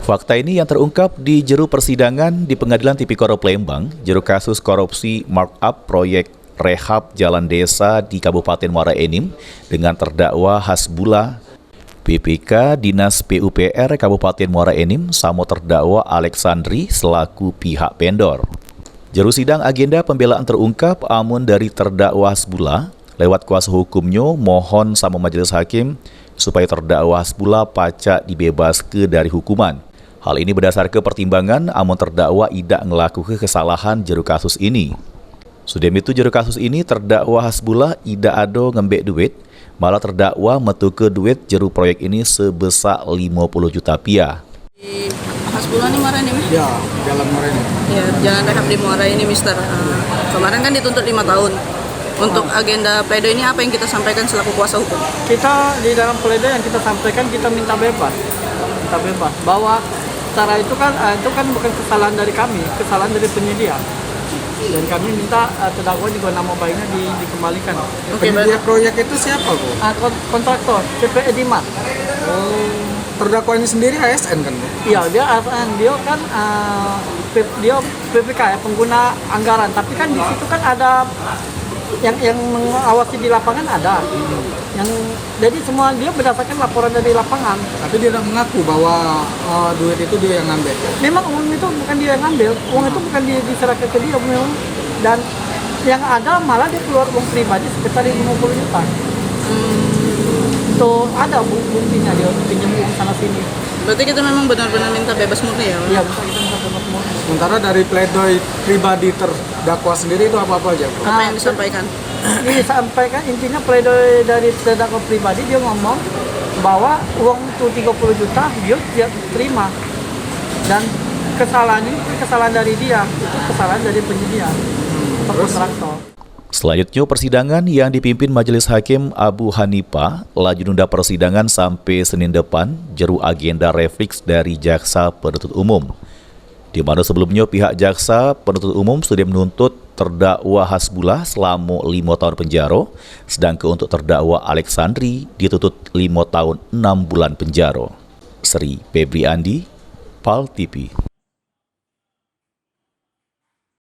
Fakta ini yang terungkap di jero persidangan di Pengadilan Tipikor Palembang, jero kasus korupsi markup proyek rehab jalan desa di Kabupaten Muara Enim dengan terdakwa Hasbullah, PPK Dinas PUPR Kabupaten Muara Enim sama terdakwa Alexandri selaku pihak vendor. Jero sidang agenda pembelaan terungkap amun dari terdakwa Hasbullah lewat kuasa hukumnya mohon sama majelis hakim supaya terdakwa Hasbullah pacak dibebas dari hukuman. Hal ini berdasarkan pertimbangan amun terdakwa tidak melakukan kesalahan jero kasus ini. Sudah itu jero kasus ini terdakwa Hasbullah tidak ada ngembek duit, malah terdakwa metuke duit jero proyek ini sebesar 50 juta rupiah. Hasbullah ini Muara Enim? Ya, jalan Muara Enim. Ya, jalan rehab di Muara ini, Mister. Kemarin kan dituntut 5 tahun. Untuk agenda pledoi ini apa yang kita sampaikan selaku kuasa hukum? Kita di dalam pledoi yang kita sampaikan kita minta bebas, bahwa cara itu kan bukan kesalahan dari kami, kesalahan dari penyedia. Dan kami minta terdakwa juga nama baiknya dikembalikan. Penyedia proyek itu siapa, Bu? Kontraktor CPE Dimat. Oh, terdakwa ini sendiri ASN kan, Bu? Iya, dia ASN, dia kan dia PPK ya, pengguna anggaran. Tapi kan di situ kan ada yang mengawasi di lapangan ada. Jadi semua dia berdasarkan laporan dari lapangan. Tapi dia tidak mengaku bahwa duit itu dia yang ngambil. Memang uang itu bukan dia yang ngambil, uang itu bukan diserahkan ke dia memang. Dan yang ada malah dia keluar uang pribadi sekitar 50 juta. Itu ada buktinya dia pinjam uang sana sini. Berarti kita memang benar-benar minta bebas murni ya? Iya, kita minta bebas murni. Sementara dari pledoi pribadi terdakwa sendiri itu apa aja, Bu? Apa yang disampaikan? Disampaikan intinya pledoi dari terdakwa pribadi, dia ngomong bahwa uang itu 30 juta dia terima, dan kesalahan ini bukan kesalahan dari dia, itu kesalahan dari penyedia atau kontraktor. Selanjutnya persidangan yang dipimpin Majelis Hakim Abu Hanifah laju nunda persidangan sampai Senin depan jero agenda refleks dari Jaksa Penuntut Umum. Di mana sebelumnya pihak Jaksa Penuntut Umum sudah menuntut terdakwa Hasbullah selama 5 tahun penjara, sedangkan untuk terdakwa Alexandri dituntut 5 tahun 6 bulan penjara. Sri Febri Andi, PAL TV.